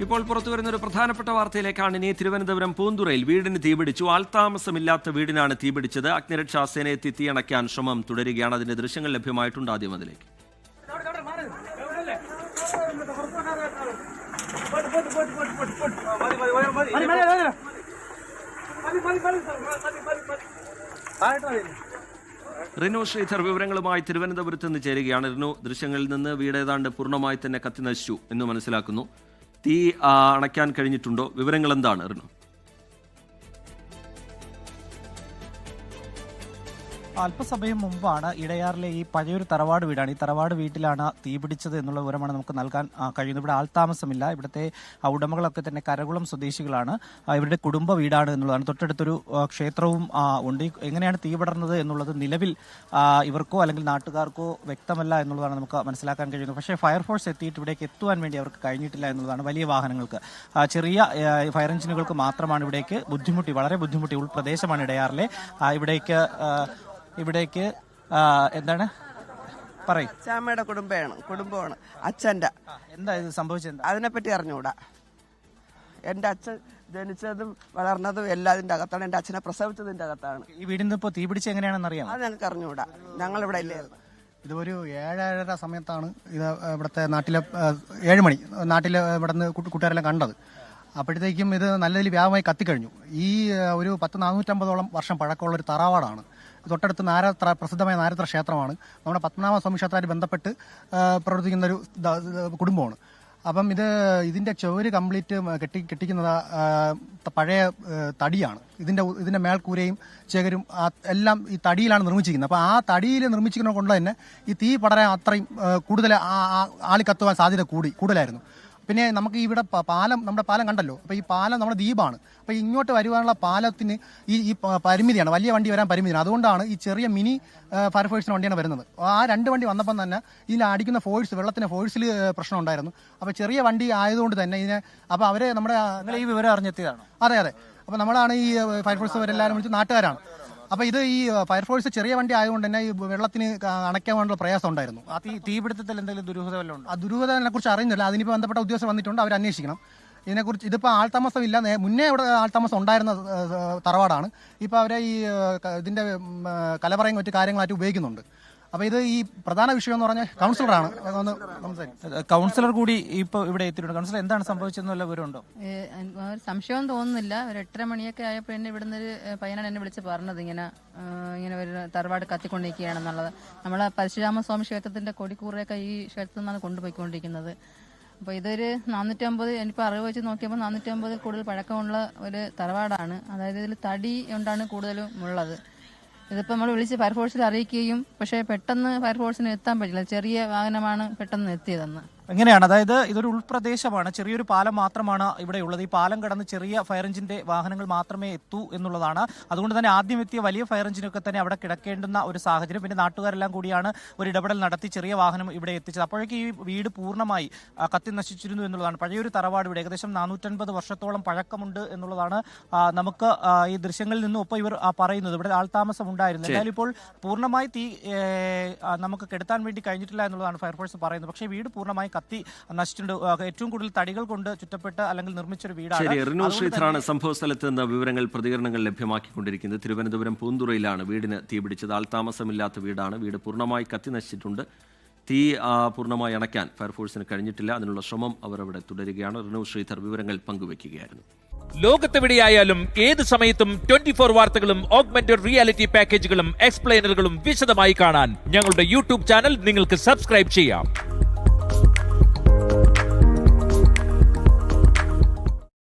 ഇപ്പോൾ പുറത്തുവരുന്ന ഒരു പ്രധാനപ്പെട്ട വാർത്തയിലേക്കാണ് ഇനി. തിരുവനന്തപുരം പൂന്തുറയിൽ വീടിന് തീപിടിച്ചു. ആൾതാമസമില്ലാത്ത വീടിനാണ് തീപിടിച്ചത്. അഗ്നിരക്ഷാ സേന എത്തി തീയണയ്ക്കാൻ ശ്രമം തുടരുകയാണ്. അതിന്റെ ദൃശ്യങ്ങൾ ലഭ്യമായിട്ടുണ്ട്. ആദ്യം അതിലേക്ക്. റിനു ശ്രീധർ വിവരങ്ങളുമായി തിരുവനന്തപുരത്ത് നിന്ന് ചേരുകയാണ്. റിനു, ദൃശ്യങ്ങളിൽ നിന്ന് വീട് ഏതാണ്ട് പൂർണ്ണമായി തന്നെ കത്തിനശിച്ചു എന്ന് മനസ്സിലാക്കുന്നു. തീ അണയ്ക്കാൻ കഴിഞ്ഞിട്ടുണ്ടോ? വിവരങ്ങൾ എന്താണ് റിനു? അല്പസമയം മുമ്പാണ് ഇടയാറിലെ ഈ പഴയൊരു തറവാട് വീടാണ്. ഈ തറവാട് വീട്ടിലാണ് തീപിടിച്ചത് എന്നുള്ള വിവരമാണ് നമുക്ക് നൽകാൻ കഴിയുന്നത്. ഇവിടെ ആൾതാമസമില്ല. ഇവിടുത്തെ ഉടമകളൊക്കെ തന്നെ കരകുളം സ്വദേശികളാണ്. ഇവരുടെ കുടുംബ വീടാണ് എന്നുള്ളതാണ്. തൊട്ടടുത്തൊരു ക്ഷേത്രവും ഉണ്ട്. എങ്ങനെയാണ് തീ പടർന്നത് എന്നുള്ളത് നിലവിൽ ഇവർക്കോ അല്ലെങ്കിൽ നാട്ടുകാർക്കോ വ്യക്തമല്ല എന്നുള്ളതാണ് നമുക്ക് മനസ്സിലാക്കാൻ കഴിയുന്നത്. പക്ഷേ ഫയർഫോഴ്സ് എത്തിയിട്ട് ഇവിടേക്ക് എത്തുവാൻ വേണ്ടി അവർക്ക് കഴിഞ്ഞിട്ടില്ല എന്നുള്ളതാണ്. വലിയ വാഹനങ്ങൾക്ക്, ചെറിയ ഫയർ എഞ്ചിനുകൾക്ക് മാത്രമാണ് ഇവിടേക്ക് വളരെ ബുദ്ധിമുട്ടി. ഉൾപ്രദേശമാണ് ഇടയാറിലെ. ഇവിടേക്ക് എന്താണ് പറയും? അച്ഛമ്മയുടെ കുടുംബമാണ് അച്ഛൻ്റെ. എന്താ ഇത് സംഭവിച്ചത്? അതിനെപ്പറ്റി അറിഞ്ഞുകൂടാ. എൻ്റെ അച്ഛൻ ജനിച്ചതും വളർന്നതും എല്ലാം ഇതിൻ്റെ അകത്താണ്. എൻ്റെ അച്ഛനെ പ്രസവിച്ചതിൻ്റെ അകത്താണ്. ഈ വീടിന് ഇപ്പോൾ തീപിടിച്ച് എങ്ങനെയാണെന്ന് അറിയാം? അത് ഞങ്ങൾക്ക് അറിഞ്ഞുകൂടാ. ഞങ്ങളിവിടെ ഇല്ലായിരുന്നു. ഇതൊരു 7-7:30 സമയത്താണ് ഇത് ഇവിടുത്തെ നാട്ടിലെ 7 മണി നാട്ടിൽ ഇവിടെ നിന്ന് കൂട്ടുകാരെല്ലാം കണ്ടത്. അപ്പോഴത്തേക്കും ഇത് നല്ല രീതിയിൽ വ്യാപകമായി കത്തിക്കഴിഞ്ഞു. ഈ ഒരു 450 വർഷം പഴക്കമുള്ള ഒരു തറവാടാണ്. തൊട്ടടുത്ത് പ്രസിദ്ധമായ നാരത്ര ക്ഷേത്രമാണ്. നമ്മുടെ പത്മനാഭസ്വാമി ക്ഷേത്രമായിട്ട് ബന്ധപ്പെട്ട് പ്രവർത്തിക്കുന്ന ഒരു കുടുംബമാണ്. അപ്പം ഇതിന്റെ ചുവര് കംപ്ലീറ്റ് കെട്ടിക്കുന്നത് പഴയ തടിയാണ്. ഇതിന്റെ മേൽക്കൂരയും ചേകരും എല്ലാം ഈ തടിയിലാണ് നിർമ്മിച്ചിരിക്കുന്നത്. അപ്പോൾ ആ തടിയിൽ നിർമ്മിച്ചിരിക്കുന്നത് കൊണ്ട് തന്നെ ഈ തീ പടരാൻ അത്രയും കൂടുതൽ ആളിക്കത്തുവാൻ സാധ്യത കൂടുതലായിരുന്നു. പിന്നെ നമുക്ക് ഇവിടെ നമ്മുടെ പാലം കണ്ടല്ലോ. അപ്പോൾ ഈ പാലം നമ്മുടെ ദ്വീപാണ്. അപ്പോൾ ഇങ്ങോട്ട് വരുവാനുള്ള പാലത്തിന് ഈ പരിമിതിയാണ്, വലിയ വണ്ടി വരാൻ പരിമിതിയാണ്. അതുകൊണ്ടാണ് ഈ ചെറിയ മിനി ഫയർഫോഴ്സിന് വണ്ടിയാണ് വരുന്നത്. ആ 2 വണ്ടി വന്നപ്പം തന്നെ ഇതിൽ അടിക്കുന്ന വെള്ളത്തിന് ഫോഴ്സിൽ പ്രശ്നം ഉണ്ടായിരുന്നു. അപ്പോൾ ചെറിയ വണ്ടി ആയതുകൊണ്ട് തന്നെ അപ്പോൾ അവരെ നമ്മുടെ ഈ വിവരം അറിഞ്ഞെത്തിയതാണ്. അതെ. അപ്പോൾ നമ്മളാണ് ഈ ഫയർഫോഴ്സ് അവരെല്ലാവരും വിളിച്ച് നാട്ടുകാരാണ്. അപ്പോൾ ഇത് ഈ ഫയർഫോഴ്സ് ചെറിയ വണ്ടി ആയതുകൊണ്ട് തന്നെ ഈ വെള്ളത്തിന് അണയ്ക്കാനുള്ള പ്രയാസം ഉണ്ടായിരുന്നു. ആ തീപിടുത്തത്തിൽ എന്തെങ്കിലും ദുരൂഹത വല്ലതും ഉണ്ടോ? ആ ദുരൂഹതയെ കുറിച്ച് അറിയുന്നില്ല. അതിനിപ്പോൾ ബന്ധപ്പെട്ട ഉദ്യോഗസ്ഥർ വന്നിട്ടുണ്ട്, അവർ അന്വേഷിക്കണം ഇതിനെക്കുറിച്ച്. ഇതിപ്പോൾ ആൾതാമസം ഇല്ല. മുന്നേ ഇവിടെ ആൾതാമസം ഉണ്ടായിരുന്ന തറവാടാണ്. ഇപ്പോൾ അവരെ ഈ ഇതിൻ്റെ കലവറയും മറ്റു കാര്യങ്ങളായിട്ട് ഉപയോഗിക്കുന്നുണ്ട്. അപ്പോൾ ഇത് ഈ പ്രധാന വിഷയം എന്ന് പറഞ്ഞാൽ കൗൺസിലറാണ്. കൗൺസിലർ കൂടി ഇപ്പോൾ ഇവിടെ എത്തിയിട്ടുണ്ട്. കൗൺസിലർ, എന്താണ് സംഭവിച്ചതെന്നുള്ള വിവരമുണ്ടോ? സംശയം തോന്നുന്നില്ല. ഒരു 8:30 മണിയൊക്കെ ആയപ്പോൾ എന്നെ ഇവിടുന്ന് ഒരു പയ്യനാണ് എന്നെ വിളിച്ച് പറഞ്ഞത് ഇങ്ങനെ ഒരു തറവാട് കത്തിക്കൊണ്ടിരിക്കുകയാണെന്നുള്ളത്. നമ്മളെ പരശുരാമസ്വാമി ക്ഷേത്രത്തിന്റെ കൊടിക്കൂറയൊക്കെ ഈ ക്ഷേത്രത്തിൽ നിന്നാണ് കൊണ്ടുപോയിക്കൊണ്ടിരിക്കുന്നത്. അപ്പോൾ ഇതൊരു 450, എനിക്കിപ്പോൾ അറിവ് വെച്ച് നോക്കിയപ്പോൾ 450 കൂടുതൽ പഴക്കമുള്ള ഒരു തറവാടാണ്. അതായത് ഇതിൽ തടി കൊണ്ടാണ് കൂടുതലും ഉള്ളത്. ഇതിപ്പോൾ നമ്മൾ വിളിച്ച് ഫയർഫോഴ്സിൽ അറിയിക്കുകയും പക്ഷേ പെട്ടെന്ന് ഫയർഫോഴ്സിന് എത്താൻ പറ്റില്ല. ചെറിയ വാഹനമാണ് പെട്ടെന്ന് എത്തിയതെന്ന്. എങ്ങനെയാണ്? അതായത് ഇതൊരു ഉൾപ്രദേശമാണ്, ചെറിയൊരു പാലം മാത്രമാണ് ഇവിടെ ഉള്ളത്. ഈ പാലം കടന്ന് ചെറിയ ഫയർ എഞ്ചിന്റെ വാഹനങ്ങൾ മാത്രമേ എത്തൂ എന്നുള്ളതാണ്. അതുകൊണ്ട് തന്നെ ആദ്യം എത്തിയ വലിയ ഫയർ എഞ്ചിനൊക്കെ തന്നെ അവിടെ കിടക്കേണ്ടുന്ന ഒരു സാഹചര്യം. പിന്നെ നാട്ടുകാരെല്ലാം കൂടിയാണ് ഒരു ഇടപെടൽ നടത്തി ചെറിയ വാഹനം ഇവിടെ എത്തിച്ചത്. അപ്പോഴേക്ക് ഈ വീട് പൂർണ്ണമായി കത്തി നശിച്ചിരുന്നു എന്നുള്ളതാണ്. പഴയൊരു തറവാട് വീട്, ഏകദേശം 450 വർഷത്തോളം പഴക്കമുണ്ട് എന്നുള്ളതാണ് നമുക്ക് ഈ ദൃശ്യങ്ങളിൽ നിന്നും ഒപ്പം ഇവർ പറയുന്നത്. ഇവിടെ ആൾതാമസം ഉണ്ടായിരുന്നു. എന്തായാലും ഇപ്പോൾ പൂർണ്ണമായി തീ നമുക്ക് കെടുത്താൻ വേണ്ടി കഴിഞ്ഞിട്ടില്ല എന്നുള്ളതാണ് ഫയർഫോഴ്സ് പറയുന്നത്. പക്ഷേ വീട് പൂർണ്ണമായി കത്തി നശിച്ചിട്ടുണ്ട്. ഏറ്റവും കൂടുതൽ തടികൾ കൊണ്ട് ചുറ്റപ്പെട്ട് അല്ലെങ്കിൽ നിർമ്മിച്ചൊരു വീടാണ്. റിനു ശ്രീധറാണ് സംഭവ സ്ഥലത്ത് നിന്ന് വിവരങ്ങൾ, പ്രതികരണങ്ങൾ ലഭ്യമാക്കിക്കൊണ്ടിരിക്കുന്നത്. തിരുവനന്തപുരം പൂന്തുറയിലാണ് വീടിന് തീപിടിച്ചത്. ആൾതാമസമില്ലാത്ത വീടാണ്. വീട് പൂർണ്ണമായി കത്തി നശിച്ചിട്ടുണ്ട്. തീ പൂർണ്ണമായി അണയ്ക്കാൻ ഫയർഫോഴ്സിന് കഴിഞ്ഞിട്ടില്ല. അതിനുള്ള ശ്രമം അവർ അവിടെ തുടരുകയാണ്. റിനു ശ്രീധർ വിവരങ്ങൾ പങ്കുവയ്ക്കുകയായിരുന്നു. ലോകത്തെവിടെയായാലും ഏത് സമയത്തും 24 വാർത്തകളും ഓഗ്മെന്റഡ് റിയാലിറ്റി പാക്കേജുകളും എക്സ്പ്ലെയിനറുകളും വിശദമായി കാണാൻ ഞങ്ങളുടെ യൂട്യൂബ് ചാനൽ നിങ്ങൾക്ക് സബ്സ്ക്രൈബ് ചെയ്യാം.